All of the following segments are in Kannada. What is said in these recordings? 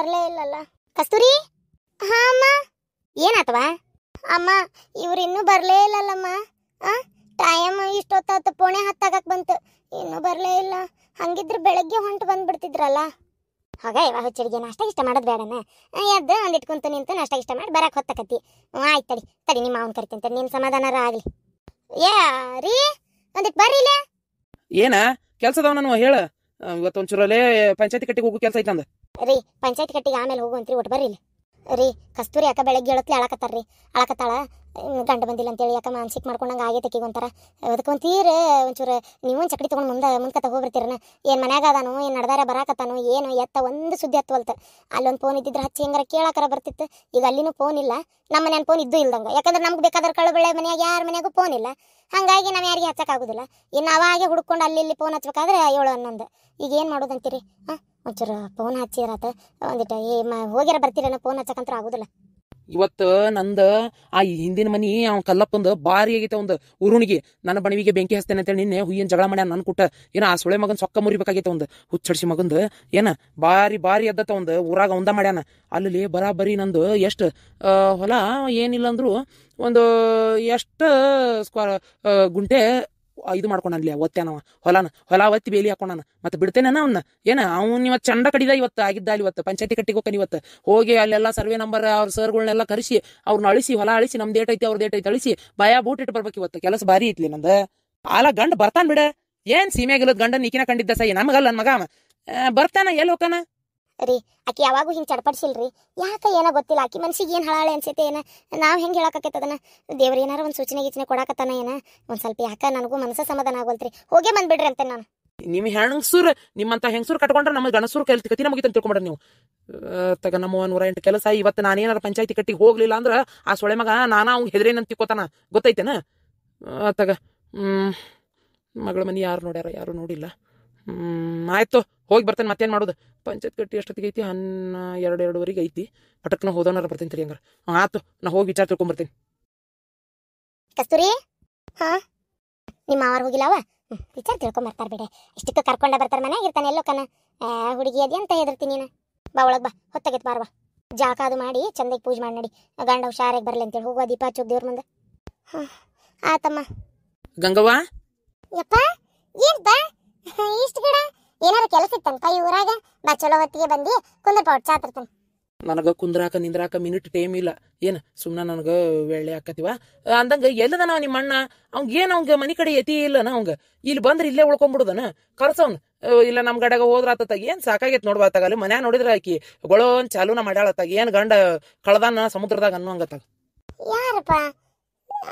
ಬರ್ಲೇ ಇಲ್ಲಲ್ಲ. ಕಸ್ತೂರಿ. ಹಾ ಅಮ್ಮ. ಏನಾತವ? ಅಮ್ಮ ಇವ್ರು ಇನ್ನೂ ಬರ್ಲೇ ಇಲ್ಲಲ್ಲಮ್ಮ. ಟೈಮ್ ಇಷ್ಟೊತ್ತಾತು, ಪೋಣೆ 10 ಬಂತು, ಇನ್ನೂ ಬರ್ಲೇ ಇಲ್ಲ. ಹಂಗಿದ್ರೆ ಬೆಳಗ್ಗೆ ಹೊಂಟು ಬಂದ್ಬಿಡ್ತಿದ್ರಲ್ಲ. ಹಾಗ ಇವಾಗ ಹುಚ್ಚರಿಗೆ ನಾಷ್ಟ ಇಷ್ಟ ಮಾಡೋದು ಬೇಡನ? ಎದ್ದು ಒಂದಿಟ್ಟು ಕುಂತು ನಿಂತು ನಾಷ್ಟ ಇಷ್ಟ ಮಾಡಿ ಬರಕ್ಕೆ ಹೊತ್ತಕತಿ. ಆಯ್ತು ತಡಿ ತಡಿ, ನಿಮ್ಮ ಮಾವನ್ ಕರಿತಂತೆ, ನಿನ್ನ ಸಮಾಧಾನರ ಆಗಲಿ. ಏ ರೀ, ಒಂದಿಟ್ಟು ಬರ್ರಿ ಇಲ್ಲೇ. ಏನ ಕೆಲ್ಸದವ ನಾನು ಹೇಳ. ಇವತ್ತೊಂಚೂರಲ್ಲೇ ಪಂಚಾಯತಿ ಕಟ್ಟಿಗೆ ಹೋಗೋ ಕೆಲಸ ಐತಂದ ರೀ. ಪಂಚಾಯತಿ ಕಟ್ಟಿಗೆ ಆಮೇಲೆ ಹೋಗುವಂತ್ರಿ, ಒಟ್ಟು ಬರ್ರಿ ಇಲ್ಲಿ. ರೀ ಕಸ್ತೂರಿ ಯಾಕ ಬೆಳಗ್ಗೆ ಹೇಳತ್ಲಿ ಅಳಕತ್ತಾಳ. ಗಂಡ ಬಂದಿಲ್ಲ ಅಂತೇಳಿ ಯಾಕ ಮಾನಸಿಕ ಮಾಡ್ಕೊಂಡಂಗೆ ಆಗೈತೆ ಒಂಥರ. ಅದಕ್ಕೆ ಒಂಚೂರು ನೀವು ಒಂದು ಚಕಡಿ ತೊಗೊಂಡು ಮುಂದ್ಕತ್ತ ಹೋಗ್ಬಿಡ್ತೀರನ. ಏನು ಮನ್ಯಾಗ ಅದಾನು, ಏನು ನಡ್ದಾರ ಬರಾಕತ್ತಾನು, ಏನು ಎತ್ತ ಒಂದು ಸುದ್ದಿ ಹತ್ತುವಲ್ತ. ಅಲ್ಲೊಂದು ಫೋನ್ ಇದ್ದಿದ್ರೆ ಹಚ್ಚಿ ಹೆಂಗಾರ ಕೇಳಾಕರ ಬರ್ತಿತ್ತು. ಈಗ ಅಲ್ಲಿನೂ ಫೋನ್ ಇಲ್ಲ, ನಮ್ಮ ಮನ್ಯಾನ ಫೋನ್ ಇದ್ದೂ ಇಲ್ದಂಗೆ. ಯಾಕಂದ್ರೆ ನಮ್ಗೆ ಬೇಕಾದ್ರೆ ಕಳಬಳ್ಳೆ ಮನ್ಯಾಗ ಯಾರ ಮನ್ಯಾಗೂ ಫೋನ್ ಇಲ್ಲ. ಹಾಗಾಗಿ ನಾವು ಯಾರಿಗೆ ಹಚ್ಚಕ್ಕಾಗೋದಿಲ್ಲ. ಇನ್ನು ಅವಾಗೆ ಹುಡ್ಕೊಂಡು ಅಲ್ಲಿ ಫೋನ್ ಹಚ್ಬೇಕಾದ್ರೆ 7-11. ಈಗ ಏನು ಮಾಡೋದಂತೀರಿ? ಒಂಚೂರು ಫೋನ್ ಹಚ್ಚಿರತ್ತ, ಒಂದಿಟ್ಟು ಹೋಗ್ಯಾರ ಬರ್ತೀರೇನೋ, ಫೋನ್ ಹಚ್ಚಕಂತ್ರ ಆಗೋದಿಲ್ಲ. ಇವತ್ತು ನಂದ ಆ ಹಿಂದಿನ ಮನಿ ಅವ್ನ ಕಲ್ಲಪ್ಪಂದು ಭಾರಿ ಆಗೈತೆ. ಒಂದು ಉರುಣಿಗೆ ನನ್ನ ಬಣವಿಗೆ ಬೆಂಕಿ ಹಚ್ತೇನೆ ಅಂತೇಳಿ ನಿನ್ನೆ ಹುಯ್ಯನ್ ಜಗಳ ಮಾಡ್ಯಾನ ನನ್ ಕುಟ್ಟ. ಏನ ಆ ಸುಳೆ ಮಗನ್ ಸೊಕ್ಕ ಮುರಿಬೇಕಾಗೈತೆ. ಒಂದು ಹುಚ್ಚಡಿಸಿ ಮಗಂದು ಏನ ಭಾರಿ ಎದ್ದತ್ತ. ಒಂದು ಊರಾಗ ಒಂದ ಮಾಡ್ಯಾನ. ಅಲ್ಲಿ ಬರಾಬರಿ ನಂದು ಎಷ್ಟು ಹೊಲ ಏನಿಲ್ಲ ಅಂದ್ರು ಒಂದು ಎಷ್ಟು ಗುಂಟೆ ಇದು ಮಾಡ್ಕೊಂಡನ್ಲಿ ಒತ್ತೇನವ. ಹೊಲ ಒತ್ತಿ ಬೇಲಿ ಹಾಕೊಂಡಾನ. ಮತ್ತೆ ಬಿಡ್ತೇನ ಅವನ್ನ. ಏನ ಅವ್ನು ಇವತ್ತು ಚಂಡ ಕಡಿದ. ಇವತ್ತು ಆಗಿದ್ದ ಅಲ್ಲಿ ಇವತ್ತು ಪಂಚಾಯತಿ ಕಟ್ಟಿಗೆ ಹೋಗ್ತಾನೆ. ಇವತ್ತು ಹೋಗಿ ಅಲ್ಲೆಲ್ಲ ಸರ್ವೆ ನಂಬರ್ ಅವ್ರ ಸರ್ಗಳನ್ನೆಲ್ಲ ಕರೆಸಿ ಅವ್ರನ್ನ ಅಳಿಸಿ, ಹೊಲ ಅಳಿಸಿ, ನಮ್ದು ಏಟ್ ಐತಿ ಅವ್ರದ್ದು ಏಟ್ ಐತಿ ಅಳಿಸಿ ಬಾಯ ಬೂಟ್ ಇಟ್ಟು ಬರ್ಬೇಕು. ಇವತ್ತು ಕೆಲಸ ಭಾರಿ ಐತ್ಲಿ ನಂದ. ಆಲ ಗಂಡ ಬರ್ತಾನ ಬಿಡ. ಏನ್ ಸೀಮೆಗಿಲ್ಲದ ಗಂಡ ನೀಕಿನ ಕಂಡಿದ್ದ ಸೈ ನಮಗಲ್ಲ. ನನ್ ಮಗ ಬರ್ತಾನ, ಎಲ್ಲಿ ಹೋಗ್ತಾನ ರೀ? ಆಕಿ ಯಾವಾಗೂ ಹಿಂಗೆ ಚಡ್ಪಡಿಸಿಲ್ರಿ. ಯಾಕ ಏನೋ ಗೊತ್ತಿಲ್ಲ. ಆಕಿ ಮನ್ಸಿಗೆ ಏನು ಹಳಾಳೆ ಅನ್ಸೈತೆ ಏನ. ನಾವು ಹೆಂಗೆ ಹೇಳಕತ್ತದನ? ದೇವ್ರ ಏನಾರ ಒಂದು ಸೂಚನೆ ಗೀಚನೆ ಕೊಡಾಕತ್ತಾನ ಏನ? ಒಂದು ಸ್ವಲ್ಪ ಯಾಕ ನನಗೂ ಮನಸ್ಸ ಸಮಾಧಾನ ಆಗೋಲ್ತ್ರಿ. ಹೋಗೇ ಬಂದ್ಬಿಡ್ರಿ ಅಂತ ನಾನು. ನಿಮ್ ಹೆಂಗಸೂರ್ ನಿಮ್ಮಂತ ಹೆಂಗಸೂರ್ ಕಟ್ಕೊಂಡ್ರೆ ನಮ್ಮ ಗಣಸೂರ್ ಕತಿನ ಮುಗಿತ ತಿಳ್ಕೊಂಡ್ರಿ ನೀವು. ತಗ ನಮ್ಮ 108 ಕೆಲಸ. ಇವತ್ತು ನಾನೇನಾರ ಪಂಚಾಯತಿ ಕಟ್ಟಿಗೆ ಹೋಗ್ಲಿಲ್ಲ ಅಂದ್ರ ಆ ಸೊಳೆ ಮಗ ನಾನಾ ಅವ್ಗೆ ಹೆದರೇನಂತ ತಿಕ್ಕೋತಾನ, ಗೊತ್ತೈತೇನ? ತಗ ಮಗಳ ಮನಿ ಯಾರು ನೋಡ್ಯಾರ? ಯಾರು ನೋಡಿಲ್ಲ. ಆಯ್ತು, ಹೋಗಿ ಬರ್ತೇನೆ. ಮತ್ತೇನು ಮಾಡೋದು? ಪಂಚಾಯತ್ ಕಟ್ಟಿ ಎಷ್ಟೊತ್ತಿಗೆ ಐತಿ? 2:30 ಐತಿ. ಪಟಕ್ನ ಹೋದವನಾರ ಬರ್ತೇನೆ ತರಿ. ಹಂಗಾರ ಆಯ್ತು, ನಾ ಹೋಗಿ ವಿಚಾರ ತಿಳ್ಕೊಂಬರ್ತೇನೆ. ಕಸ್ತೂರಿ. ನಿಮ್ಮ ಅವ್ರು ಹೋಗಿಲ್ಲವ? ವಿಚಾರ ತಿಳ್ಕೊಂಬರ್ತಾರ ಬಿಡೆ. ಇಷ್ಟಕ್ಕೆ ಕರ್ಕೊಂಡ ಬರ್ತಾರ. ಮನ್ಯಾಗ ಇರ್ತಾನೆ ಎಲ್ಲೋಕನ. ಹುಡುಗಿ ಅದಿ ಅಂತ ಹೆದರ್ತೀನಿ ನೀನು. ಬಾ ಒಳಗ್ ಬಾ, ಹೊತ್ತಾಗೈತೆ ಬಾರ್ವಾ. ಜಾಕ ಅದು ಮಾಡಿ ಚಂದಾಗಿ ಪೂಜೆ ಮಾಡಿ ನಡಿ. ಗಂಡ ಹುಷಾರಾಗಿ ಬರ್ಲಿ ಅಂತೇಳಿ ಹೋಗುವ. ದೀಪ ಹಚ್ಚೋಕ್ ದೇವ್ರ ಮುಂದೆ. ಆತಮ್ಮ. ಗಂಗವ್ವ. ಯಪ್ಪ ಏನ್ಪ ಇಷ್ಟು ಗಿಡ? ಏನಾರ ಕೆಲಸ ಇತ್ತಂತ ಈ ಊರಾಗ? ಬಾ, ಚಲೋ ಹೊತ್ತಿಗೆ ಬಂದು ಕುಂದ್ರಪ್ಪ, ಒಟ್ಟು ಚಾ ತರ್ತಾನೆ. ನನಗ ಕುಂದ್ರಾಕ ನಿಂದ್ರಾಕ ಮಿನಿಟ್ ಟೈಮ್ ಇಲ್ಲ. ಏನ್ ಸುಮ್ನ ನನಗ ವೇಳೆ ಹಾಕತಿವ ಅಂದಂಗ ಎಲ್ಲದನ ನಿಮ್ಮ ಅಣ್ಣ? ಅವ್ಗೆ ಮನಿ ಕಡೆ ಎತಿ ಇಲ್ಲನ? ಅವಂಗ ಇಲ್ಲಿ ಬಂದ್ರೆ ಇಲ್ಲೇ ಉಳ್ಕೊಂಡ್ಬಿಡುದನ? ಕರ್ಸವ್ನ. ಇಲ್ಲ ನಮ್ ಗಡಗ ಹೋದ್ರ ಆತತಾಗ. ಏನ್ ಸಾಕಾಗೈತ್ ನೋಡ್ಬಾತಾಗ. ಅಲ್ಲಿ ಮನ್ಯಾಗ ನೋಡಿದ್ರ ಆಕಿ ಗೊಳೋನ್ ಚಾಲೂನ ಮಾಡ್ಯಾಳತ್ತಾಗ. ಏನ್ ಗಂಡ ಕಳದಾನ ಸಮುದ್ರದಾಗ ಅನ್ನುವಂಗತ್ತಾಗ. ಯಾರಪ್ಪ?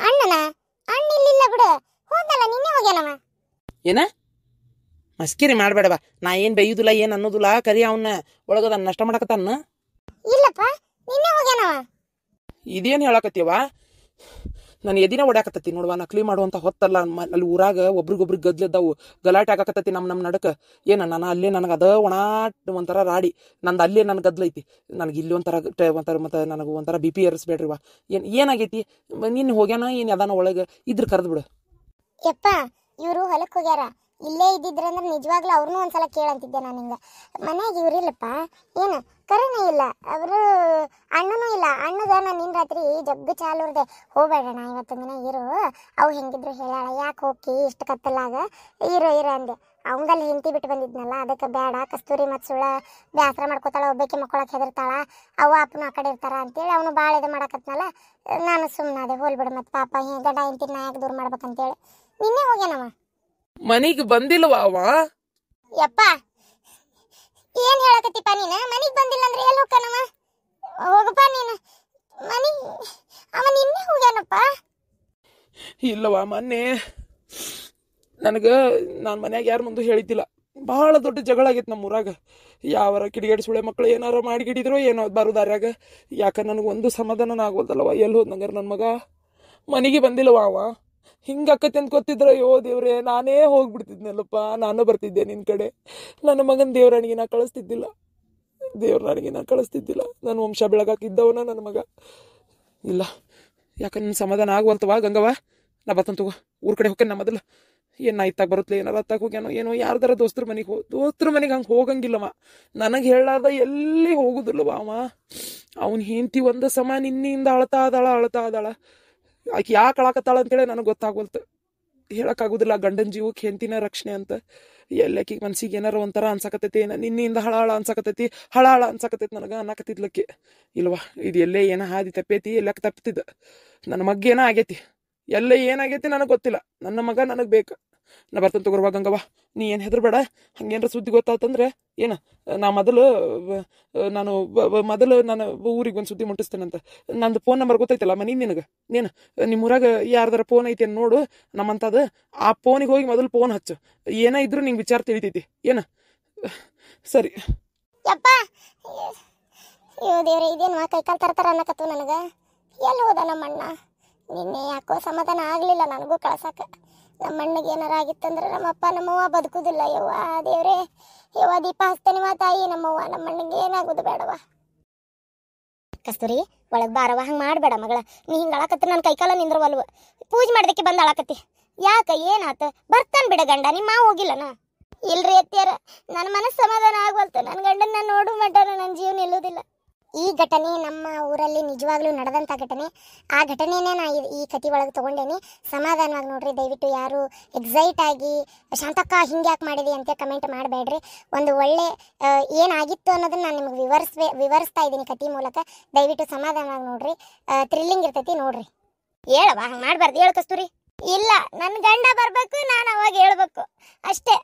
ಅಣ್ಣನ? ಅಣ್ಣ ಇಲ್ಲಿಲ್ಲ ಬಿಡು, ಹೋದಲ್ಲ ನಿನ್ನೆ ಹೋಗ್ಯಾನವ. ಏನ ಮಸ್ಕಿರಿ ಮಾಡ್ಬೇಡವಾ. ನಾ ಏನ್ ಬೈಯುದಿಲ್ಲ, ಏನ್ ಅನ್ನೋದಿಲ್ಲ. ಕರಿ ಅವನ್ನ ಒಳಗದ ನಷ್ಟ ಮಾಡಕತ್ತಾನ. ಇಲ್ಲಪ್ಪ, ನಿನ್ನೆ ಹೋಗ್ಯಾನವ. ಇದೇನ್ ಹೇಳಕತ್ತೀವ? ನಾನು ಎದಿನ ಹೊಡ್ಯಾಕತ್ತತಿ ನೋಡ್ವಾ. ನಕಲಿ ಮಾಡುವಂತ ಹೊತ್ತಲ್ಲ. ಅಲ್ಲಿ ಊರಾಗ ಒಬ್ರಿಗೊಬ್ರಿಗೆ ಗದ್ಲದ್ದಾವು, ಗಲಾಟೆ ಆಗಾಕತ್ತತಿ ನಮ್ ನಡಕ. ಏನ ನಾನು ಅಲ್ಲೇ ನನಗೆ ಅದ ಒಣಾಟ್ ಒಂಥರ ರಾಡಿ ನಂದು. ಅಲ್ಲೇ ನನ್ ಗದ್ಲೈತಿ. ನನಗೆ ಇಲ್ಲಿ ಒಂಥರ ಮತ್ತೆ ನನಗೆ ಒಂಥರ BP ಏರಿಸ್ಬೇಡ್ರಿವಾ. ಏನಾಗೈತಿ? ನಿನ್ನ ಹೋಗ್ಯಾನ ಏನ್ ಅದಾನ ಒಳಗೆ ಇದ್ರ ಕರೆದು ಬಿಡು. ಯಪ್ಪ ಇವರು ಹೊಲಕ್ಕೆ ಹೋಗ್ಯಾರ. ಇಲ್ಲೇ ಇದ್ದಿದ್ರಂದ್ರೆ ನಿಜವಾಗ್ಲೂ ಅವ್ರನ್ನೂ ಒಂದ್ಸಲ ಕೇಳಂತಿದ್ದೆ ನಾನು. ಹಿಂಗೆ ಮನ್ಯಾಗ ಇವ್ರಿಲ್ಲಪ್ಪ, ಏನು ಕರೆನೇ ಇಲ್ಲ, ಅವರು ಅಣ್ಣನೂ ಇಲ್ಲ. ಅಣ್ಣಗ ನಾನು ನಿನ್ನ ರಾತ್ರಿ ಜಗ್ಗು ಚಾಲೂರ್ದೆ ಹೋಗ್ಬೇಡಣ ಇವತ್ತೊಂದಿನ ಇರು, ಅವು ಹೆಂಗಿದ್ರು ಹೇಳಾಳ, ಯಾಕೆ ಹೋಗಿ ಇಷ್ಟು ಕತ್ತಲಾಗ ಇರು ಅಂದೆ. ಅವಂಗಲ್ಲಿ ಹಿಂತಿ ಬಿಟ್ಟು ಬಂದಿದ್ನಲ್ಲ, ಅದಕ್ಕೆ ಬೇಡ ಕಸ್ತೂರಿ ಮತ್ತು ಸುಳ್ಳ ಬ್ಯಾಸರ ಮಾಡ್ಕೋತಾಳ, ಒಬ್ಬಾಕಿ ಮಕ್ಕಳಕ್ಕೆ ಹೆದರ್ತಾಳ, ಅವ ಅಪ್ಪನ ಆ ಕಡೆ ಇರ್ತಾರ ಅಂತೇಳಿ ಅವನು ಭಾಳ ಇದು ಮಾಡಕತ್ನಲ್ಲ. ನಾನು ಸುಮ್ಮನಾದೆ, ಹೋಲ್ಬಿಡು ಮತ್ತೆ ಪಾಪ ಗಂಡ ಹಿಂತಿ ನಾ ಯಾಕೆ ದೂರ ಮಾಡ್ಬೇಕಂತೇಳಿ. ನಿನ್ನೆ ಹೋಗ್ಯಾನವ. ಮನಿಗೆ ಬಂದಿಲ್ವಾ ಅವ? ಯಪ್ಪ ಏನ್ ಹೇಳಕತ್ತಿಪ್ಪ ನೀನು? ಮನಿಗೆ ಬಂದಿಲ್ಲ ಅಂದ್ರೆ ಎಲ್ಲಿ ಹೋಗ್ತಾನವ? ಹೋಗಪ್ಪ ನೀನು ಮನಿಗೆ. ಅವ ನಿನ್ನೆ ಹೋಗ್ಯಾನಪ್ಪ. ಇಲ್ಲವಾ, ಮೊನ್ನೆ ನನಗ ನಾನು ಮನ್ಯಾಗ ಯಾರ ಮುಂದೆ ಹೇಳಿದ್ದಿಲ್ಲ. ಭಾಳ ದೊಡ್ಡ ಜಗಳ ಆಗೈತೆ ನಮ್ಮ ಊರಾಗ. ಯಾವಾರ ಕಿಡಿಗೇಡಿ ಸುಳೆ ಮಕ್ಕಳು ಏನಾರ ಮಾಡಿಗಿಡಿದ್ರು ಏನೋ ಬರೋದಾರ್ಯಾಗ. ಯಾಕ ನನಗೊಂದು ಸಮಾಧಾನ ಆಗೋದಲ್ಲವ. ಎಲ್ಲಿ ಹೋದ್ ನಂಗಾರ ನನ್ನ ಮಗ? ಮನೆಗೆ ಬಂದಿಲ್ಲವ ಅವ. ಹಿಂಗಾಕತಿ ಅಂತ ಗೊತ್ತಿದ್ರ ಅಯ್ಯೋ ದೇವ್ರೆ, ನಾನೇ ಹೋಗ್ಬಿಡ್ತಿದ್ನಲ್ಲಪ್ಪ. ನಾನು ಬರ್ತಿದ್ದೆ ನಿನ್ನ ಕಡೆ. ನನ್ನ ಮಗನ ದೇವ್ರಣಿಗೆ ನಾ ಕಳಿಸ್ತಿದ್ದಿಲ್ಲ. ನನ್ನ ವಂಶ ಬೆಳಗಾಕಿದ್ದವನ ನನ್ನ ಮಗ. ಇಲ್ಲ ಯಾಕ ನಿನ್ನ ಸಮಾಧಾನ ಆಗುವಂತವಾ ಗಂಗವ್ವ? ನಾ ಬರ್ತಂತ ತಗೋ, ಊರ್ ಕಡೆ ಹೋಗ್ತೇನೆ. ನಾ ಮೊದಲು ಏನು ನೈತಾಗ ಬರುತ್ತಲೆ ಏನಾರ ಅತ್ತಾಗ ಹೋಗ್ಯಾನೋ ಏನೋ ಯಾರ್ದಾರ ದೋಸ್ತರ ಮನೆಗೆ ಹಂಗೆ ಹೋಗಂಗಿಲ್ಲವ. ನನಗೆ ಹೇಳಾರ್ದ ಎಲ್ಲಿ ಹೋಗುದಿಲ್ಲವ ಅವ. ಅವ್ನ ಹೆಂಡತಿ ಒಂದು ಸಮ ನಿನ್ನಿಂದ ಅಳ್ತಾ ಅದಾಳ. ಆಕೆ ಯಾಕೆ ಅಳಕತ್ತಾಳ ಅಂತೇಳಿ ನನಗೆ ಗೊತ್ತಾಗೋಲ್ತು. ಹೇಳಕ್ಕಾಗೋದಿಲ್ಲ ಗಂಡನ ಜೀವಕ್ಕೆ ಹೆಂಡತಿನ ರಕ್ಷಣೆ ಅಂತ. ಎಲ್ಲಾಕಿಗೆ ಮನ್ಸಿಗೆ ಏನಾರ ಒಂಥರ ಅನ್ಸಕತ್ತೈತಿ, ನಿನ್ನಿಂದ ಹಳ ಅನ್ಸಕತ್ತೈತಿ, ಹಳ ಅನ್ಸಕತ್ತೈತಿ ನನಗೆ ಅನ್ನಕತ್ತಿದ್ಲಕ್ಕೆ. ಇಲ್ವಾ ಇದು ಎಲ್ಲೇ ಏನೋ ಹಾದಿ ತಪ್ಪೈತಿ, ಎಲ್ಲಕ್ಕೆ ತಪ್ಪಿತಿದ್ದ ನನ್ನ ಮಗ್ಗ ಏನೋ ಆಗೈತಿ. ಎಲ್ಲೇ ಏನಾಗೈತಿ ನನಗೆ ಗೊತ್ತಿಲ್ಲ. ನನ್ನ ಮಗ ನನಗೆ ಬೇಕು. ನಾ ಬರ್ತೇನೆ ತಗೋರ್ವಾ ಗಂಗವ್ವ, ನೀ ಏನು ಹೆದರ್ಬೇಡ. ಹಂಗೇನ್ರ ಸುದ್ದಿ ಗೊತ್ತಾತಂದ್ರೆ ಏನು ನಾನು ಊರಿಗೆ ಒಂದು ಸುದ್ದಿ ಮುಟ್ಟಿಸ್ತೇನಂತ. ನಂದು ಫೋನ್ ನಂಬರ್ ಗೊತ್ತೈತಲ್ಲ ಮನೆ ನಿನಗೆ. ನೀನು ನಿಮ್ಮೂರಾಗ ಯಾರ್ದಾರ ಫೋನ್ ಐತಿ ಅಂತ ನೋಡು ನಮ್ಮಂಥದ್ದು. ಆ ಫೋನಿಗೆ ಹೋಗಿ ಮೊದಲು ಫೋನ್ ಹಚ್ಚು. ಏನೇ ಇದ್ರು ನಿಂಗೆ ವಿಚಾರ ತಿಳಿತೈತಿ ಏನು. ಸರಿ ಯಪ್ಪ. ಅಯ್ಯೋ ದೇವ್ರೆ, ಇದೇನು ಕೈಕಾಲು ತರ್ತಾರ ಅನ್ನಕತ್ತು ನನಗೆ. ಎಲ್ಲಿ ಹೋದ ನಮ್ಮಣ್ಣ? ನಿನ್ನೆ ಯಾಕೋ ಸಮಾಧಾನ ಆಗಲಿಲ್ಲ ನನಗೂ ಕಳ್ಸಕ್ಕ. ನಮ್ಮ ಅಣ್ಣಗೆ ಏನಾರ ಆಗಿತ್ತಂದ್ರೆ ನಮ್ಮಪ್ಪ ನಮ್ಮವ್ವ ಬದುಕುದಿಲ್ಲ. ಯವ್ವ ದೇವ್ರೆ, ಯವ್ವ ದೀಪ ಹಚ್ತೇನಿವ ತಾಯಿ. ನಮ್ಮವ್ವ ನಮ್ಮ ಅಣ್ಣಗೆ ಏನಾಗೋದು ಬೇಡವ. ಕಸ್ತೂರಿ ಒಳಗೆ ಬಾರವ, ಹಂಗೆ ಮಾಡಬೇಡ ಮಗಳ. ನೀ ಹಿಂಗೆ ಅಳಕತ್ತಿ ನನ್ನ ಕೈಕಾಲ ನಿಂದ್ರವಲ್ವ. ಪೂಜೆ ಮಾಡೋದಕ್ಕೆ ಬಂದು ಅಳಕತ್ತಿ. ಯಾಕ ಏನಾತ? ಬರ್ತಾನೆ ಬಿಡ ಗಂಡ. ನಿಮ್ಮ ಮಾವ ಹೋಗಿಲ್ಲನ? ಇಲ್ರಿ ಅತ್ಯಾರ, ನನ್ನ ಮನಸ್ಸು ಸಮಾಧಾನ ಆಗ್ವಲ್ತು. ನನ್ನ ಗಂಡನ ನೋಡು ಮಟ್ಟ ನನ್ನ ಜೀವ ನಿಲ್ಲುವುದಿಲ್ಲ. ಈ ಘಟನೆ ನಮ್ಮ ಊರಲ್ಲಿ ನಿಜವಾಗ್ಲೂ ನಡೆದಂಥ ಘಟನೆ. ಆ ಘಟನೆನೇ ನಾ ಈ ಕತೆ ಒಳಗೆ ತೊಗೊಂಡೇನಿ. ಸಮಾಧಾನವಾಗಿ ನೋಡ್ರಿ. ದಯವಿಟ್ಟು ಯಾರು ಎಕ್ಸೈಟ್ ಆಗಿ ಶಾಂತಕ್ಕ ಹಿಂಗೆ ಯಾಕೆ ಮಾಡಿದೆ ಅಂತ ಕಮೆಂಟ್ ಮಾಡಬೇಡ್ರಿ. ಒಂದು ಒಳ್ಳೆ ಏನಾಗಿತ್ತು ಅನ್ನೋದನ್ನ ನಾನು ನಿಮಗೆ ವಿವರಿಸ್ತಾ ಇದ್ದೀನಿ ಕತೆ ಮೂಲಕ. ದಯವಿಟ್ಟು ಸಮಾಧಾನವಾಗಿ ನೋಡ್ರಿ. ಥ್ರಿಲ್ಲಿಂಗ್ ಇರ್ತೈತಿ ನೋಡ್ರಿ. ಹೇಳವ, ಹಂಗೆ ಮಾಡಬಾರ್ದು. ಹೇಳು ಕಸ್ತೂರಿ. ಇಲ್ಲ, ನನ್ನ ಗಂಡ ಬರಬೇಕು, ನಾನು ಅವಾಗ ಹೇಳ್ಬೇಕು ಅಷ್ಟೇ.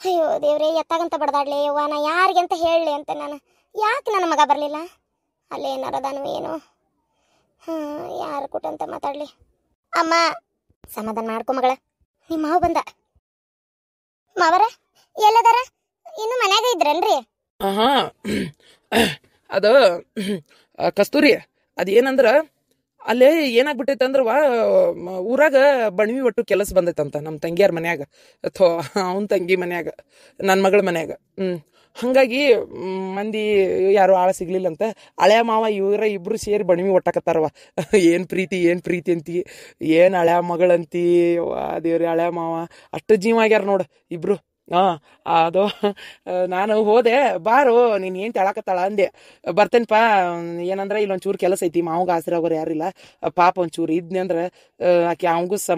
ಅಯ್ಯೋ ದೇವ್ರೆ, ಎತ್ತಾಗಂತ ಬಡ್ದಾಡ್ಲಿ ಯವ್ವ. ನಾ ಯಾರಿಗೆ ಅಂತ ಹೇಳಲಿ ಅಂತ ನಾನು. ಯಾಕೆ ನನ್ನ ಮಗ ಬರಲಿಲ್ಲ? ಅಲ್ಲೇ ಏನಾರದಾನು ಏನು? ಯಾರು ಕೂಟಂತ ಮಾತಾಡಲಿ? ಅಮ್ಮ ಸಮಾಧಾನ ಮಾಡ್ಕೊ ಮಗಳ. ನಿಮ್ಮ ಮಾವು ಬಂದ. ಮಾವರ ಎಲ್ಲದಾರ? ಇನ್ನು ಮನ್ಯಾಗ ಇದ್ರನ್ರಿ? ಅದು ಕಸ್ತೂರಿ, ಅದೇನಂದ್ರ ಅಲ್ಲೇ ಏನಾಗ್ಬಿಟ್ಟೈತೆ ಅಂದ್ರವ, ಊರಾಗ ಬಣವಿ ಒಟ್ಟು ಕೆಲಸ ಬಂದೈತಂತ ನಮ್ಮ ತಂಗಿಯಾರ ಮನ್ಯಾಗ, ಅಥವಾ ಅವನ ತಂಗಿ ಮನ್ಯಾಗ, ನನ್ನ ಮಗಳ ಮನ್ಯಾಗ. ಹಾಗಾಗಿ ಮಂದಿ ಯಾರು ಆಳ ಸಿಗ್ಲಿಲ್ಲಂತ. ಹಳೆಯ ಮಾವ ಇವರ ಇಬ್ರು ಸೇರಿ ಬಣವಿ ಒಟ್ಟಾಕತ್ತಾರವ. ಏನು ಪ್ರೀತಿ ಅಂತಿ, ಏನು ಹಳೆಯ ಮಗಳಂತಿ. ದೇವ್ರಿ, ಹಳೆಯ ಮಾವ ಅಷ್ಟು ಜೀವ ಆಗ್ಯಾರ ನೋಡು ಇಬ್ರು. ಅದು ನಾನು ಹೋದೆ, ಬಾರು ನೀನು ಏನು ಹೇಳಕತ್ತಾಳ ಅಂದೆ. ಬರ್ತೇನಪ್ಪ, ಏನಂದ್ರೆ ಇಲ್ಲೊಂಚೂರು ಕೆಲಸ ಐತಿ, ಮಾವಂಗ ಆಸರೆ ಆಗೋರು ಯಾರಿಲ್ಲ. ಪಾಪ ಒಂಚೂರು ಇದ್ನಿ ಅಂದ್ರೆ ಆಕೆ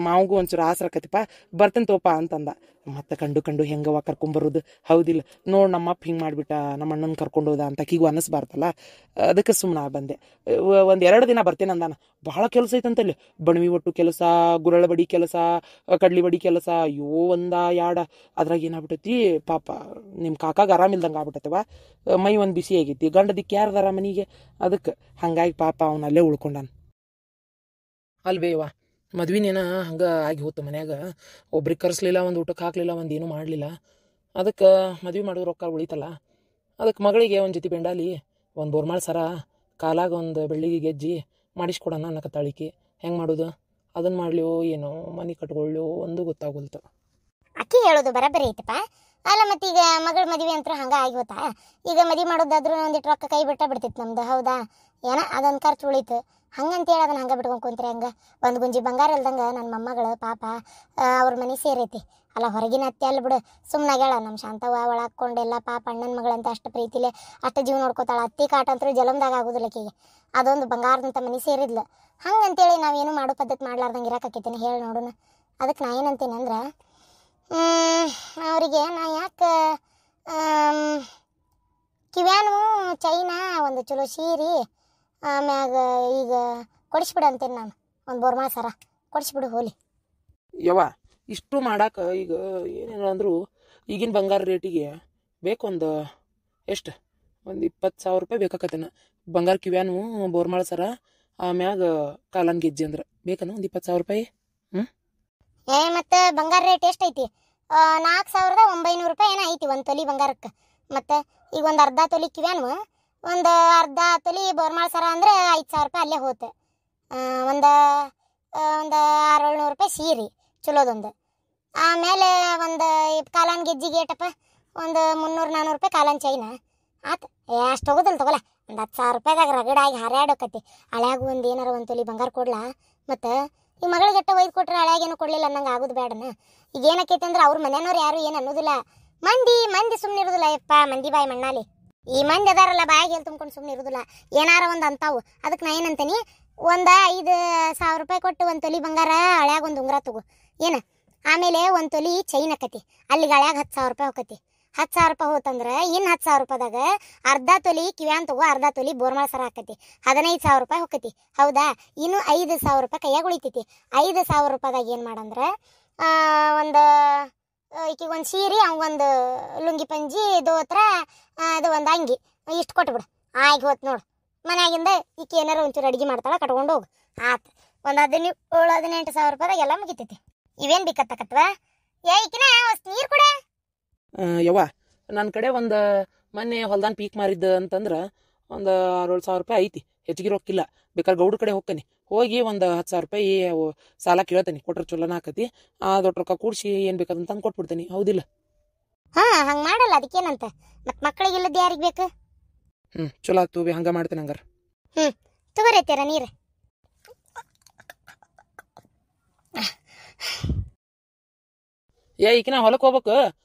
ಮಾವಂಗೂ ಒಂಚೂರು ಆಸರೆ ಆಕತಿಪ್ಪ, ಬರ್ತೇನೆ ತೋಪ ಅಂತಂದ. ಮತ್ತೆ ಕಂಡು ಹೆಂಗವ ಕರ್ಕೊಂಬರೋದು? ಹೌದಿಲ್ಲ ನೋಡಿ, ನಮ್ಮಪ್ಪ ಹಿಂಗೆ ಮಾಡಿಬಿಟ್ಟ, ನಮ್ಮ ಅಣ್ಣನ ಕರ್ಕೊಂಡೋದ ಅಂತ ಆಕಿಗೂ ಅನ್ನಿಸ್ಬಾರ್ದಲ್ಲ. ಅದಕ್ಕೆ ಸುಮ್ಮನೆ ಬಂದೆ. 1-2 ದಿನ ಬರ್ತೇನೆ ಅಂದಾನ. ಭಾಳ ಕೆಲಸ ಐತಂತಲ್ಲಿ. ಬಣವಿ ಒಟ್ಟು ಕೆಲಸ, ಗುರಳ ಬಡಿ ಕೆಲಸ, ಕಡ್ಲಿ ಬಡಿ ಕೆಲಸ. ಅಯ್ಯೋ 1-2 ಅದ್ರಾಗ ಏನಾಗ್ಬಿಟ್ಟೈತಿ ಪಾಪ ನಿಮ್ಮ ಕಾಕಾಗ ಆರಾಮಿಲ್ದಂಗೆ ಆಗ್ಬಿಟ್ಟೈತವ. ಮೈ ಒಂದು ಬಿಸಿ ಆಗೈತಿ. ಗಂಡ ದಿಕ್ಕೆ ಯಾರ್ದಾರ ಮನೆಗೆ? ಅದಕ್ಕೆ ಹಂಗಾಗಿ ಪಾಪ ಅವನಲ್ಲೇ ಉಳ್ಕೊಂಡಾನ. ಅಲ್ವೇವಾ, ಮದ್ವಿನೇನ ಹಂಗೆ ಆಗಿ ಹೋತು ಮನ್ಯಾಗ. ಒಬ್ರಿಗೆ ಕರೆಸ್ಲಿಲ್ಲ, ಒಂದು ಊಟಕ್ಕೆ ಹಾಕಲಿಲ್ಲ, ಒಂದು ಏನೂ ಮಾಡಲಿಲ್ಲ. ಅದಕ್ಕೆ ಮದ್ವೆ ಮಾಡೋದು ರೊಕ್ಕ ಉಳಿತಲ್ಲ. ಅದಕ್ಕೆ ಮಗಳಿಗೆ ಒಂದು ಜೊತೆ ಬೆಂಡಾಲಿ, ಒಂದು ಬೋರ್ಮಾಳ ಸರ, ಕಾಲಾಗ ಒಂದು ಬೆಳ್ಳಿಗೆ ಗೆಜ್ಜಿ ಮಾಡಿಸ್ಕೊಡೋಣ ಅನ್ನಕತ್ತಾಳಿಕೆ. ಹೆಂಗೆ ಮಾಡೋದು? ಅದನ್ನು ಮಾಡ್ಲಿಯೋ ಏನೋ, ಮನೆ ಕಟ್ಕೊಳ್ಳೋ ಒಂದು ಗೊತ್ತಾಗೋಲ್ತು. ಅಕ್ಕಿ ಹೇಳೋದು ಬರಬರಿ ಐತಪ್ಪ. ಅಲ್ಲ ಮತ್ತೆ ಈಗ ಮಗಳ ಮದುವೆ ಅಂತೂ ಹಂಗೆ ಆಗಿ ಹೋತಾ. ಈಗ ಮದುವೆ ಮಾಡೋದಾದ್ರೂ ಒಂದಿಟ್ಟು ರೊಕ್ಕ ಕೈ ಬಿಡ್ತಿತ್ತು ನಮ್ದು. ಹೌದಾ? ಏನೋ ಅದೊಂದು ಖರ್ಚು ಉಳಿತು. ಹಂಗಂತೇಳಿ ಅದನ್ನ ಹಂಗೆ ಬಿಟ್ಕೊಂಡು ಕುಂತ್ರೆ ಹಂಗೆ. ಒಂದು ಗುಂಜಿ ಬಂಗಾರ ಇಲ್ದಂಗೆ ನನ್ನ ಮೊಮ್ಮಗಳು ಪಾಪ ಅವ್ರ ಮನೆ ಸೇರೈತಿ. ಅಲ್ಲ ಹೊರಗಿನ ಅತ್ತೆ ಅಲ್ಲ ಬಿಡು, ಸುಮ್ಮನಾಗ್ಯಾಳ. ನಮ್ಮ ಶಾಂತವ್ವ ಒಳಾಕೊಂಡೆಲ್ಲ ಪಾಪ ಅಣ್ಣನ ಮಗಳಂತ ಅಷ್ಟು ಪ್ರೀತಿಲೆ ಅಷ್ಟು ಜೀವ ನೋಡ್ಕೋತಾಳ. ಅತ್ತಿ ಕಾಟ ಅಂತೂ ಜಲಮ್ದಾಗ ಆಗೋದಿಲ್ಲ ಆಕೆಗೆ. ಅದೊಂದು ಬಂಗಾರದಂಥ ಮನೆ ಸೇರಿದ್ಲು. ಹಂಗಂತೇಳಿ ನಾವೇನು ಮಾಡೋ ಪದ್ಧತಿ ಮಾಡ್ಲಾರ್ದಂಗೆ ಇರೋಕ್ಕಾಕೈತೇನೆ? ಹೇಳಿ ನೋಡೋಣ. ಅದಕ್ಕೆ ನಾ ಏನಂತೀನಿ ಅಂದ್ರೆ, ಅವರಿಗೆ ನಾ ಯಾಕೆ ಕಿವ್ಯಾನು ಚೈನಾ ಒಂದು ಚಲೋ ಸೀರೆ ಆಮ್ಯಾಗ ಈಗ ಕೊಡಿಸ್ಬಿಡು ಅಂತೇನೆ ನಾನು. ಒಂದು ಬೋರ್ಮಾಳ ಸರ ಕೊಡಿಸ್ಬಿಡು ಹೋಲಿ. ಯವ್ವ, ಇಷ್ಟು ಮಾಡಾಕ ಈಗ ಏನೇನು ಅಂದರೂ ಈಗಿನ ಬಂಗಾರ ರೇಟಿಗೆ ಬೇಕೊಂದು ಎಷ್ಟು ಒಂದು 20,000 ರೂಪಾಯಿ ಬೇಕಾಕತ್ತೇನ. ಬಂಗಾರ ಕಿವ್ಯಾನು, ಬೋರ್ಮಾಳ ಸರ, ಆಮ್ಯಾಗ ಕಾಲನ್ ಗೆಜ್ಜೆ ಅಂದ್ರೆ ಬೇಕನ ಒಂದು 20,000 ರೂಪಾಯಿ. ಮತ್ತು ಬಂಗಾರ ರೇಟ್ ಎಷ್ಟೈತಿ? 4,900 ರೂಪಾಯಿ ಏನೋ ಐತಿ ಒಂದು ತೊಲಿ ಬಂಗಾರಕ್ಕೆ. ಮತ್ತು ಈಗ ಒಂದು ಅರ್ಧ ತೊಲಿ ಕಿವ್ಯಾನು, ಒಂದು ಅರ್ಧ ತೊಲಿ ಬೋರ್ಮಾಳ ಸರ ಅಂದರೆ 5,000 ರೂಪಾಯಿ ಅಲ್ಲೇ ಹೋತೆ. ಒಂದು 600-700 ರೂಪಾಯಿ ಸೀರೆ ಚಲೋದೊಂದು. ಆಮೇಲೆ ಒಂದು ಕಾಲನ್ ಗೆಜ್ಜಿಗೆ ಏಟಪ್ಪ ಒಂದು 300-400 ರೂಪಾಯಿ ಕಾಲನ್ ಚೈನ ಆತು. ಅಷ್ಟು ಹೋಗೋದಿಲ್ಲ ತಗೋಲ್ಲ. ಒಂದು 10,000 ರೂಪಾಯಿದಾಗ ರಗಡಾಗಿ ಹಾರ್ಯಾಡೋಕತಿ. ಹಳ್ಯಾಗು ಒಂದು ಏನಾರ ಒಂದು ತೊಲಿ ಬಂಗಾರ ಕೊಡ್ಲಾ? ಮತ್ತು ಈ ಮಗಳಿಗೆ ಎಟ್ಟ ಒಯ್ದು ಕೊಟ್ರೆ ಹಳ್ಯಾಗೇನು ಕೊಡಲಿಲ್ಲ ಅನ್ನಂಗೆ ಆಗೋದು ಬೇಡನ? ಈಗ ಏನಕ್ಕೈತೆ ಅಂದ್ರೆ ಅವ್ರ ಮನೆಯವ್ರು ಯಾರು ಏನು ಅನ್ನೋದಿಲ್ಲ. ಮಂದಿ ಸುಮ್ಮನೆ ಇರೋದಿಲ್ಲ ಯಪ್ಪ, ಮಂದಿ ಬಾಯಿ ಮಣ್ಣಾಲಿ. ಈ ಮಂದಿ ಅದಾರಲ್ಲ ಬಾಯಿಗೆ ಹೇಳಿ ತುಂಬ್ಕೊಂಡು ಸುಮ್ಮನೆ ಇರೋದಿಲ್ಲ, ಏನಾರ ಒಂದು ಅಂತಾವು. ಅದಕ್ಕೆ ನಾ ಏನಂತೀನಿ, ಒಂದು 5,000 ರೂಪಾಯಿ ಕೊಟ್ಟು ಒಂದು ತೊಲಿ ಬಂಗಾರ ಹಳ್ಯಾಗ ಒಂದು ಉಂಗುರ ತಗೋ ಏನು, ಆಮೇಲೆ ಒಂದು ತೊಲಿ ಚೈನ್ ಆಕತಿ, ಅಲ್ಲಿಗೆ ಹಳ್ಯಾಗ 10,000 ರೂಪಾಯಿ ಹೋಗತಿ. 10,000 ರೂಪಾಯಿ ಹೋತಂದ್ರೆ ಇನ್ನು 10,000 ರೂಪಾಯಿದಾಗ ಅರ್ಧ ತೊಲಿ ಕಿವ್ಯಾನ್ ತಗೋ, ಅರ್ಧ ತೊಲಿ ಬೋರ್ಮಾಳ ಸರ ಹಾಕತಿ, 15,000 ರೂಪಾಯಿ ಹೋಗತಿ. ಹೌದಾ? ಇನ್ನು 5,000 ರೂಪಾಯಿ ಕೈಯಾಗ ಉಳಿತೈತಿ. 5,000 ರೂಪಾಯಿದಾಗ ಏನು ಮಾಡಂದ್ರೆ ಒಂದು ಈಕಿಗೆ ಒಂದು ಸೀರೆ, ಒಂದು ಲುಂಗಿ ಪಂಜಿ ದೋತ್ರ, ಅದು ಒಂದು ಅಂಗಿ, ಇಷ್ಟು ಕೊಟ್ಬಿಡು. ಆಗಿ ಹೋತ್ ನೋಡು. ಮನ್ಯಾಗಿಂದ ಈಕೆ ಏನಾರ ಒಂಚೂರು ಅಡುಗೆ ಮಾಡ್ತಾಳೆ, ಕಟ್ಕೊಂಡು ಹೋಗು. ಆತು, ಒಂದು 17,000-18,000 ರೂಪಾಯಿದಾಗ ಎಲ್ಲ ಮುಗಿತೈತಿ. ಇವೇನು ಬಿಕ್ಕತ್ತಕತ್ವ? ಈಕಿನ ನೀರು ಕೊಡೆ. ಯವ್ವ, ನನ್ನ ಕಡೆ ಒಂದು ಮೊನ್ನೆ ಹೊಲ್ದಾನ ಪೀಕ್ ಮಾರಿದ್ದ ಅಂತಂದ್ರೆ ಒಂದು 6,000 ರೂಪಾಯಿ ಐತಿ. ಹೆಚ್ಚಿಗೆ ರೊಕ್ಕಿಲ್ಲ. ಬೇಕಾದ್ರೆ ಗೌಡ್ರ ಕಡೆ ಹೋಗ್ತಾನೆ, ಹೋಗಿ ಒಂದು 10,000 ರೂಪಾಯಿ ಸಾಲ ಕೇಳ್ತಾನೆ, ಕೊಟ್ರೆ ಚಲೋನ ಆಕತಿ. ದೊಡ್ಡ ರೊಕ್ಕ ಕೂಡಿಸಿ ಏನು ಬೇಕಾದಂತ ತಂದು ಕೊಟ್ಬಿಡ್ತಾನೆ. ಹೌದಿಲ್ಲ? ಹಂಗೆ ಮಾಡಲ್ಲ, ಅದಕ್ಕೇನಂತ. ಮತ್ತು ಮಕ್ಕಳಿಗೆ ಇಲ್ಲದ ಯಾರಿಗೆ ಬೇಕು? ಚಲೋ ಆತು ಬಿ, ಹಂಗೆ ಮಾಡ್ತೇನೆ. ಹಂಗಾರ ತಗೋರೈತೀರ ನೀರು. ಈಕಿನ ಹೊಲಕ್ಕೆ ಹೋಗ್ಬೇಕು.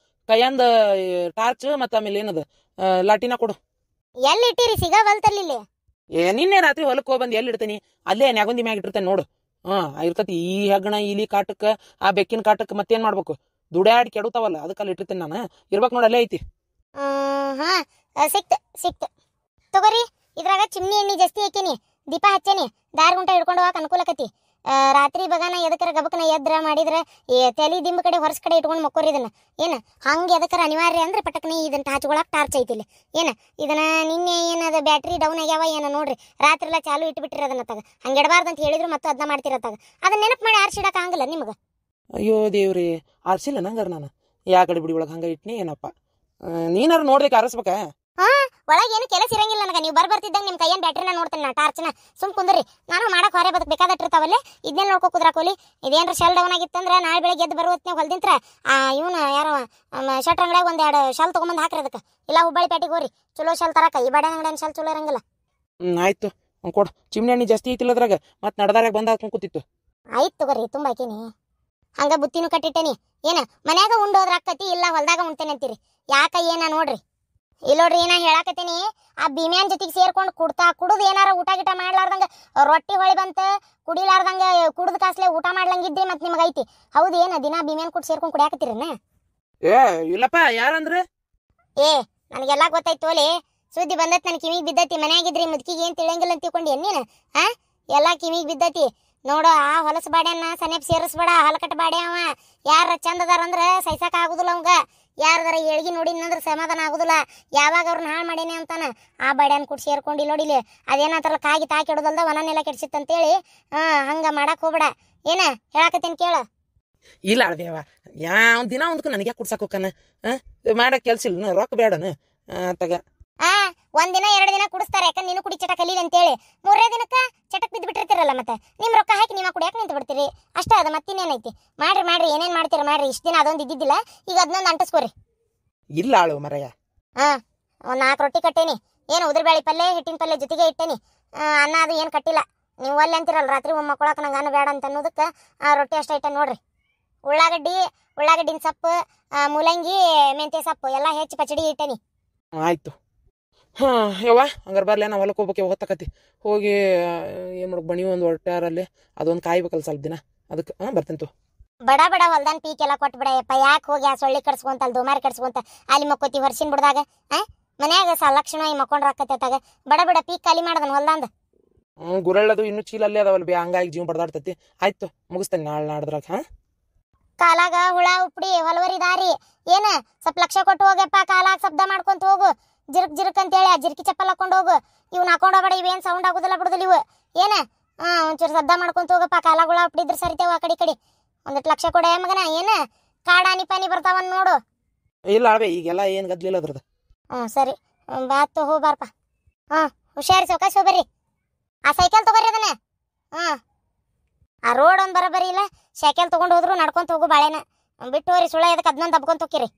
ಕೈಯಂದ ಟಾರ್ಚ್ ಮತ್ತು ಆಮೇಲೆ ಏನದು ಲಾಟಿನ ಕೊಡು. ಎಲ್ಲಿ ಇಟ್ಟಿರಿ? ಸಿಗವಲ್ತಲ್ಲಿ. ನಿನ್ನೆ ರಾತ್ರಿ ಹೊಲಕ್ಕೆ ಹೋಗಿ ಬಂದು ಎಲ್ಲಿ ಇಡ್ತೀನಿ? ಅಲ್ಲೇ ನ್ಯಾಗುಂದಿ ಮ್ಯಾಗ ಇಟ್ಟಿರ್ತೇನೆ ನೋಡು. ಇರ್ತತಿ. ಈ ಹೆಗ್ಗಣ ಇಲಿ ಕಾಟಕ್ಕೆ, ಆ ಬೆಕ್ಕಿನ ಕಾಟಕ್ಕೆ ಮತ್ತೇನು ಮಾಡ್ಬೇಕು? ದುಡ್ಯಾಡಿ ಕೆಡುತ್ತಾವಲ್ಲ, ಅದಕ್ಕಲ್ಲಿ ಇಟ್ಟಿರ್ತೇನೆ ನಾನು. ಇರ್ಬೇಕು ನೋಡಿ, ಅಲ್ಲೇ ಐತಿ. ಸಿಕ್ತು ತಗೋರಿ. ಇದ್ರಾಗ ಚಿಮ್ನಿ ಎಣ್ಣೆ ಜಾಸ್ತಿ ಹಾಕೇನಿ, ದೀಪ ಹಚ್ಚೇನಿ, ದಾರ ಗುಂಟ ಹಿಡ್ಕೊಂಡು ಹೋಗಕ್ಕೆ ಅನುಕೂಲಕತಿ. ರಾತ್ರಿ ಬಗಾನ ಎದಕ್ಕರ ಗಬಕನ ಎದ್ರ ಮಾಡಿದ್ರೆ ತಲೆ ದಿಂಬ ಕಡೆ ಹೊರಸ್ ಕಡೆ ಇಟ್ಕೊಂಡು ಮಕ್ಕೋರಿ. ಇದನ್ನ ಏನು ಹಂಗೆ ಎದಕ್ಕರ ಅನಿವಾರ್ಯ ಅಂದ್ರೆ ಪಟಕ್ನಿ ಇದನ್ನ ಹಚ್ಕೊಳಕ್ಕೆ ಟಾರ್ಚ್ ಐತಿಲ್ಲ. ಏನು ಇದನ್ನ ನಿನ್ನೆ ಏನದ ಬ್ಯಾಟ್ರಿ ಡೌನ್ ಆಗ್ಯಾವ ಏನೋ ನೋಡ್ರಿ, ರಾತ್ರಿ ಎಲ್ಲ ಚಾಲು ಇಟ್ಬಿಟ್ರಿ ಅದನ್ನ ತಗ. ಹಂಗೆ ಇಡಬಾರ್ದು ಅಂತ ಹೇಳಿದ್ರು ಮತ್ತು ಅದನ್ನ ಮಾಡ್ತಿರತ್ತಾಗ. ಅದನ್ನ ನೆನಪು ಮಾಡಿ ಆರ್ಸಿಡಕ್ಕೆ ಆಗಲ್ಲ ನಿಮ್ಗೆ. ಅಯ್ಯೋ ದೇವ್ರಿ, ಆರ್ಸಿಲ್ಲ ನಂಗಾರ ನಾನು. ಯಾ ಕಡೆ ಬಿಡಿ ಒಳಗೆ ಹಂಗೆ ಇಟ್ನಿ ಏನಪ್ಪ? ನೀನಾರು ನೋಡ್ದಕ್ಕೆ ಆರಿಸ್ಬೇಕ? ಒಳಗೆ ಏನು ಕೆಲಸ ಇರಂಗಿಲ್ಲ ನನಗೆ. ನೀವು ಬರ್ತಿದ್ದಂಗೆ ನಿಮ್ಮ ಕೈಯನ್ ಬ್ಯಾಟ್ರಿನ ನೋಡ್ತೇನೆ ನಾ, ಟಾರ್ಚ್ನ. ಸುಮ್ ಕುಂದ್ರಿ, ನಾನು ಮಾಡಕ್ಕೆ ಹೊರೆ ಬದಕ್ ಬೇಕಾದಟ್ಟಿರ್ತಾವಲ್ಲೇ. ಇದನ್ನೇ ನೋಡ್ಕೊ ಕುದ್ರಾಕೋಲಿ. ಇದೇನ್ರ ಶೆಲ್ ಡೌನ್ ಆಗಿತ್ತಂದ್ರೆ ನಾಳೆ ಬೆಳಗ್ಗೆ ಎದ್ದು ಬರುವತ್ನಾಗ ಹೊಲ್ದಿಂತ್ರ ಇವನು ಯಾರೋ ಶರ್ಟ್ ಅಂಗಡಿಯಾಗ 1-2 ಶಾಲ್ ತೊಗೊಂಬಂದು ಹಾಕ್ರಿ ಅದಕ್ಕೆ. ಇಲ್ಲ ಹುಬ್ಬಳ್ಳಿ ಪೇಟೆಗೆ ಹೋರಿ, ಚಲೋ ಶಾಲ್ ತರಕ. ಈ ಬಡ ಅಂಗಡಿಯ ಶಾಲ್ ಚಲೋ ಇರಂಗಿಲ್ಲ. ಆಯ್ತು ಕೊಡು. ಚಿಮ್ನಿ ಎಣ್ಣೆ ಜಾಸ್ತಿ ಐತಿಲ್ಲ ಅದ್ರಾಗ, ಮತ್ತೆ ನಡ್ದಾರಾಗ ಬಂದು ಹಾಕೊಂಡು ಕೂತಿತ್ತು. ಆಯ್ತು ತಗೋರಿ, ತುಂಬ ಹಾಕೀನಿ. ಹಂಗ ಬುತ್ತಿನೂ ಕಟ್ಟಿಟ್ಟೇನಿ. ಏನ ಮನ್ಯಾಗ ಉಂಡೋದ್ರ ಆಕತಿ, ಇಲ್ಲ ಹೊಲ್ದಾಗ ಉಣ್ತೇನೆ ಅಂತೀರಿ. ಯಾಕ ಏನ ನೋಡ್ರಿ. ಇಲ್ಲೋಡ್ರಿ, ಏನ ಹೇಳಾಕತ್ತೀನಿ, ಆ ಭೀಮ್ಯಾನ್ ಜೊತೆಗೆ ಸೇರ್ಕೊಂಡು ಕುಡುದು ಏನಾರ ಊಟ ಗಿಟ ಮಾಡ್ಲಾರ್ದಂಗ, ರೊಟ್ಟಿ ಹೊಳಿ ಬಂತ ಕುಡಿಲಾರ್ದಂಗ ಕುಡ್ದು ಕಾಸ್ಲೆ ಊಟ ಮಾಡ್ಲಂಗಿದ್ದೆ ಮತ್ತೆ ನಿಮಗೈತಿ. ಹೌದು? ಏನ ದಿನ ಭೀಮ್ಯಾನ್ ಕೂಡ ಸೇರ್ಕೊಂಡು ಕುಡಿಯಾಕತ್ತೀರನ? ಇಲ್ಲಪ್ಪ, ಯಾರಂದ್ರೆ? ನನಗೆಲ್ಲ ಗೊತ್ತಾಯ್ತು ಓಲೆ. ಸುದ್ದಿ ಬಂದತ್ ನನ್ ಕಿವಿಗೆ ಬಿದ್ದತಿ. ಮನ್ಯಾಗಿದ್ರಿ ಮುದ್ಕಿಗೆ ಏನ್ ತಿಳಿಯಂಗಿಲ್ಲ ಅಂತ ತಿಳ್ಕೊಂಡಿ ನೀನು? ಎಲ್ಲ ಕಿವಿಗೆ ಬಿದ್ದತಿ ನೋಡು. ಆ ಹೊಲಸ ಬಾಡ್ಯನ್ನ ಸನೇಪ್ ಸೇರಿಸ್ಬೇಡ. ಹಲಕಟ್ಟ ಬಾಡ್ಯ ಅವ. ಯಾರ ಚಂದದಾರಂದ್ರ ಸೈಸಾಕ ಆಗುದಿಲ್ಲ ಅವಂಗ. ಯಾರದಾರ ಏಳ್ಗಿ ನೋಡಿನಂದ್ರೆ ಸಮಾಧಾನ ಆಗುದಿಲ್ಲ. ಯಾವಾಗ ಅವ್ರನ್ನ ಹಾಳು ಮಾಡೇನೆ ಅಂತಾನ. ಆ ಬಾಡ್ಯಾನ್ ಕೂಡ ಸೇರ್ಕೊಂಡು ನೋಡಿಲಿ, ಅದೇನಂತಾರಲ್ಲ ಕಾಗಿ ತಾಕಿಡೋದಲ್ದ ವನನೆಲ್ಲ ಕೆಡ್ಸಿತ್ತಂತೇಳಿ. ಹಂಗ ಮಾಡಕ್ ಹೋಗ್ಬೇಡ. ಏನ ಹೇಳಾಕತ್ತೇನ್ ಕೇಳ. ಇಲ್ಲ ಅಳ್ದೇವ, ಯಾವ ದಿನ ಒಂದಕ್ಕೆ ನನಗೆ ಕುಡ್ಸಾಕ ಹೋಗ್ತಾನ. ಮಾಡಕ್ ಕೆಲ್ಸ ಇಲ್ಲ, ರೊಕ್ಕ ಬೇಡನ ತಗ. 1 ದಿನ 2 ದಿನ ಕುಡಿಸ್ತಾರೆ, ಯಾಕಂದ್ರೆ ನೀನು ಕುಡಿ ಚಟ ಕಲೀಲಿ ಅಂತೇಳಿ. 3ನೇ ದಿನಕ್ಕೆ ಚಟಕ್ ಬಿದ್ದು ಬಿಟ್ಟಿರ್ತಿರಲ್ಲ, ಮತ್ತೆ ನಿಮ್ ರೊಕ್ಕ ಹಾಕಿ ನೀವ ಕುಡಿಯಾಕ ನಿಂತು ಬಿಡ್ತೀರಿ ಅಷ್ಟೇ. ಅದು ಮತ್ತಿನ್ನೇನೈತಿ? ಮಾಡ್ರಿ ಏನೇನ್ ಮಾಡ್ತೀರ ಮಾಡ್ರಿ. ಇಷ್ಟ ದಿನ ಅದೊಂದು ಇದ್ದಿದ್ದಿಲ್ಲ, ಈಗ ಅದನ್ನೊಂದು ಅಂಟಿಸ್ಕೋರಿ. ಇಲ್ಲ ಆಳು ಮರಯ್ಯ. ಒಂದು 4 ರೊಟ್ಟಿ ಕಟ್ಟೇನಿ. ಏನು ಉದ್ರಬೇಳೆ ಪಲ್ಯ, ಹಿಟ್ಟಿನ ಪಲ್ಯ ಜೊತೆಗೆ ಇಟ್ಟೇನಿ. ಅನ್ನ ಅದು ಏನು ಕಟ್ಟಿಲ್ಲ. ನೀವು ಒಲ್ಲೆ ಅಂತಿರಲ್ಲ ರಾತ್ರಿ ಮಕ್ಕೊಳಕ್ಕೆ, ನಂಗೆ ಅನ್ನ ಬೇಡ ಅಂತ ಅನ್ನೋದಕ್ಕೆ ರೊಟ್ಟಿ ಅಷ್ಟೇ ಇಟ್ಟ ನೋಡ್ರಿ. ಉಳ್ಳಾಗಡ್ಡಿನ ಸೊಪ್ಪು, ಮೂಲಂಗಿ, ಮೆಂತ್ಯ ಸೊಪ್ಪು ಎಲ್ಲ ಹೆಚ್ಚಿ ಪಚಡಿ ಇಟ್ಟೇನಿ. ಆಯ್ತು. ಯವ್ವ, ಹಂಗಾರೆ ಬರ್ಲಿ, ನಾವು ಹೊಲಕ್ಕೆ ಹೋಗ್ಬೇಕು. ಹೊತ್ತಕತಿ ಹೋಗಿ ಏನು ಮಾಡೋಕೆ ಬಣಿ ಒಂದು ಹೊಟ್ಟಾರಲ್ಲಿ ಅದೊಂದು ಕಾಯ್ಬೇಕಲ್ಲ ಸ್ವಲ್ಪ ದಿನ, ಅದಕ್ಕೆ ಬರ್ತಂತು. ಬಡ ಹೊಲ್ದಾನ ಪೀಕ್ ಎಲ್ಲ ಕೊಟ್ಬಿಡಯಪ್ಪ. ಯಾಕೆ ಹೋಗಿ ಆ ಸೊಳ್ಳಿ ಕಡ್ಸ್ಕೊಂತ ಅಲ್ಲಿ ದುಮಾರಿ ಕಡ್ಸ್ಕೊಂತ ಅಲ್ಲಿ ಮಕ್ಕೋತಿ ಹೊರ್ಸಿನ ಬಿಡ್ದಾಗ? ಮನ್ಯಾಗ ಲಕ್ಷಣ ಈ ಮಕ್ಕೊಂಡ್ರ ಆಕತ್ತಾಗ ಬಡ ಪೀಕ್ ಖಾಲಿ ಮಾಡದನ್ ಹೊಲ್ದಂದ. ಗುರಳ್ಳದು ಇನ್ನೂ ಚೀಲ ಅಲ್ಲೇ ಅದಾವಲ್ಲ, ಹಂಗಾಗಿ ಜೀವ ಬಡ್ದಾಡ್ತತಿ. ಆಯ್ತು, ಮುಗಿಸ್ತೇನೆ ನಾಳೆ ನಾಡ್ದ್ರಾಗ. ಕಾಲಾಗ ಹುಳ ಉಪ್ಡಿ ಹೊಲವರಿ ದಾರಿ. ಏನ ಸ್ವಲ್ಪ ಲಕ್ಷ ಕೊಟ್ಟು ಹೋಗಪ್ಪ. ಕಾಲಾಗ ಶಬ್ದ ಮಾಡ್ಕೊಂತ ಹೋಗು. ಜಿರ್ಕ್ ಅಂತೇಳಿ ಆ ಜಿರ್ಕಿ ಚಪ್ಪಲ್ ಹಾಕೊಂಡು ಹೋಗು. ಇವ್ನ ಹಾಕೊಂಡು ಹೋಗ್ಬೇಡ, ಇವೇನ್ ಸೌಂಡ್ ಆಗುದಿಲ್ಲ ಬಿಡುದಿಲ್ಲ ಇವು. ಏನ ಒಂಚೂರು ಶಬ್ದ ಮಾಡ್ಕೊಂತ ಹೋಗಪ್ಪ. ಕಾಲಾಗುಳ ಉಪ್ಡಿದ್ರೆ ಸರಿತೇವ ಆ ಕಡೆ. ಒಂದಿಟ್ಟು ಲಕ್ಷ ಕೊಡ ಮಗನ. ಏನ ಕಾಡಾನಿ ಪಾನಿ ಬರ್ತಾವನ್ ನೋಡು. ಇಲ್ಲ ಅಳ್ಬೆ, ಈಗೆಲ್ಲ ಏನ್ ಗದ್ಲಿಲ್ಲ ಅದ್ರದ್ದು. ಸರಿ, ಬಾತ್ ಹೋಗ್ಬಾರಪ್ಪ. ಹುಷಾರಿ, ಸೌಕಾಶ ಹೋಗ್ಬರ್ರಿ. ಆ ಸೈಕಲ್ ತಗೋರಿ ಅದನ್ನ. ಆ ರೋಡ್ ಒಂದು ಬರೋಬ್ಬರಿ ಇಲ್ಲ. ಸೈಕಲ್ ತಗೊಂಡು ಹೋದ್ರು ನಡ್ಕೊಂತ ಹೋಗು. ಬಾಳೆನ ಬಿಟ್ಟು ಹೋರಿ. ಸುಳ್ಳ ಅದಕ್ಕೆ ಅದನ್ನೊಂದು ದಬ್ಕೊಂತ ಹೋಗಿರಿ.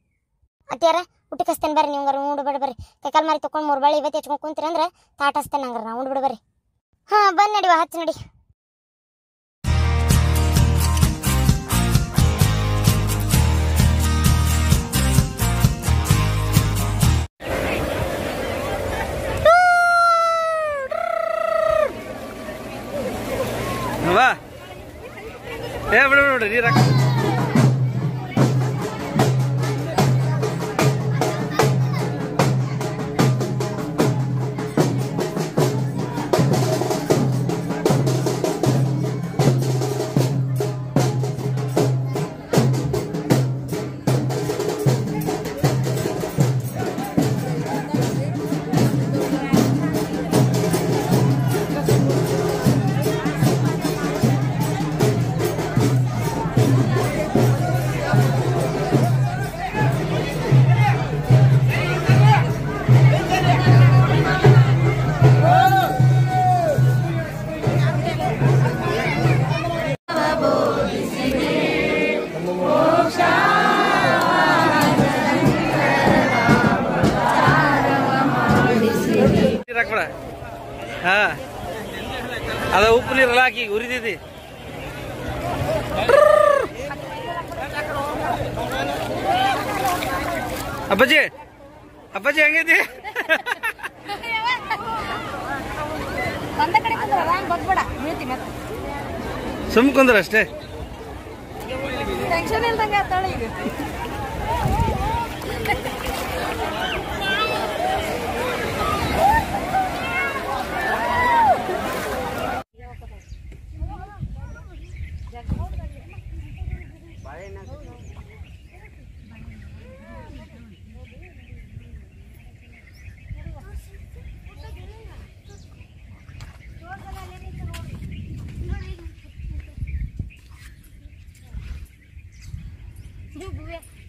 ಅತ್ಯಾರ ಊಟಕ್ಕೆ ಹಸ್ತೇನೆ ಬರ್ರಿ. ನೀವು ಉಂಡು ಬಿಡ ಬರ್ರಿ. ಕೈಕಾಲ್ ಮಾರಿ ತೊಗೊಂಡು 3 ಬಾಳಿ ಇವತ್ತು ಹೆಚ್ಕೊಂಡು ಕುಂತೀರಿ ಅಂದ್ರೆ ತಾಟ ಹಸ್ತೇನೆ ಹಂಗಾರ. ನಾ ಉಂಡು ಬಿಡ ಬರ್ರಿ. ಬಂದು ನಡಿವ, ಹಚ್ಚಿ ನಡಿ. ನೋಡ್ರಿ ನೀರ್ ಹಾಕ ಹಾಕ್ಬೇಡ ಹಾ ಅದ ಉಪ್ಪು ನೀರಲ್ಲ ಹಾಕಿ ಉರಿದೈತಿ ಅಪ್ಪಾಜಿ ಅಪ್ಪಾಜಿ ಹೆಂಗೈತಿ ಸುಮ್ ಕುಂದ್ರ ಅಷ್ಟೇ ಟೆನ್ಷನ್ ಇಲ್ದಂಗೆ ಆತಾಳ ಈಗ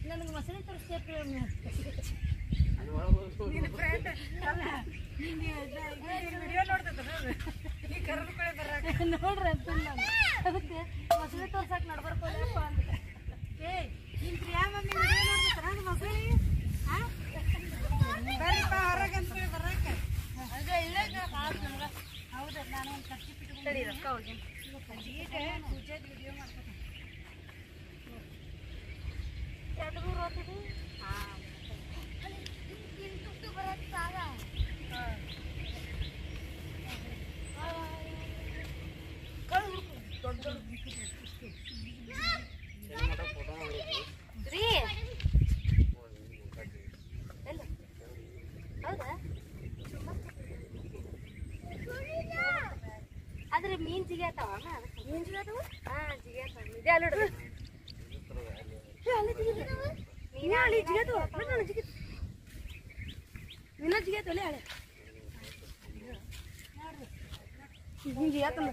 ನನಗೆ ಮಸಳಿ ತರಿಸ್ಬೇಕು ನೋಡ್ರಿ ಅಂತ ನಾನು ಅದಕ್ಕೆ ಮಸಳಿ ತೋರ್ಸಕ್ ನಡ್ಬರ್ಕೊಲ್ಲಪ್ಪ ಅಂತ ಏ ನಿನ್ ಪ್ರಿಯಾ ಮಮ್ಮಿ ವಿಡಿಯೋ ನೋಡ್ತಾರ ಮಸಳಿ ಬರ್ರಿಪ್ಪ ಹೊರಗಂತ ಬರಕ ಅದೇ ಇಲ್ಲ ಹೌದ ನಾನು ಒಂದು ಖರ್ಚು ಬಿಟ್ಕೊಂಡು ರೊಕ್ಕ ಹೋಗಿ ಪೂಜೆದ ವಿಡಿಯೋ ಮಾಡ್ತೀನಿ ಎರಡು ರೋತಿದಿ ತುಟ್ಟು ಬರತ್ತೆ ಸಾಲ ರೀ ಹೌದಾ ಆದ್ರೆ ಮೀನ್ ಜಿಗ್ಯಾತಾವ ಮೀನ್ ಜಿಗ್ಯಾತಾವ ಹಾ ಜಿಗ್ಯಾತಾವ ಇದೆ ಅಲ್ಲಿ ನೋಡ್ರಿ ನೀನು ಜಿಗ್ಯಾತಾವ ನಿನ್ನ ಜಿಗ್ಯಾತಲ್ಲ ಹಳೆ ನೀನು ಜಿಗ್ಯಾತಲ್ಲ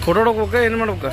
ಫೋಟೋ ಹೊಡ್ಕೋಕ ಏನು ಮಾಡ್ಬೇಕ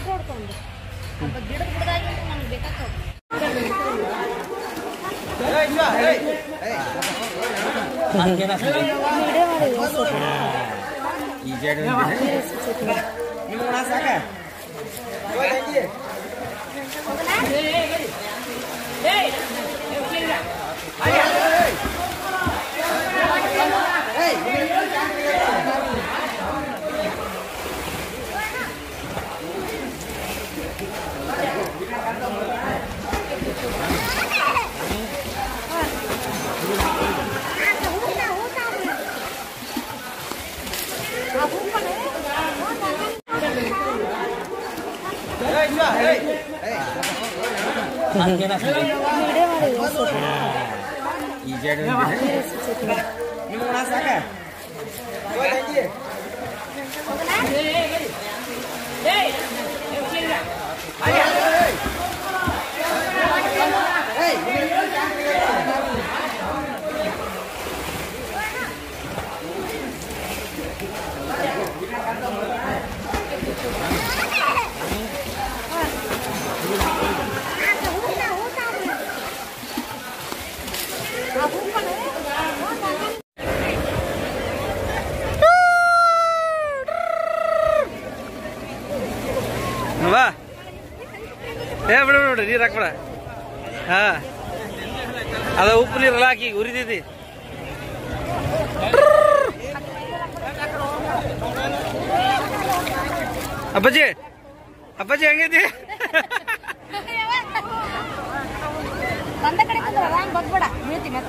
ಬಾ ಏ ಬಿಡ ಬಿಡ ನೀರು ಹಾಕ್ಬೇಡ. ಹಾ ಅದ ಉಪ್ಪು ನೀರಲ್ಲ ಹಾಕಿ ಉರಿದೈತಿ. ಅಪ್ಪಾಜಿ ಅಪ್ಪಾಜಿ ಹೆಂಗೈತಿ? ಒಂದ ಕಡೆ ಬಂದ್ಬಿಡ ಬೀಳ್ತೀನಿ.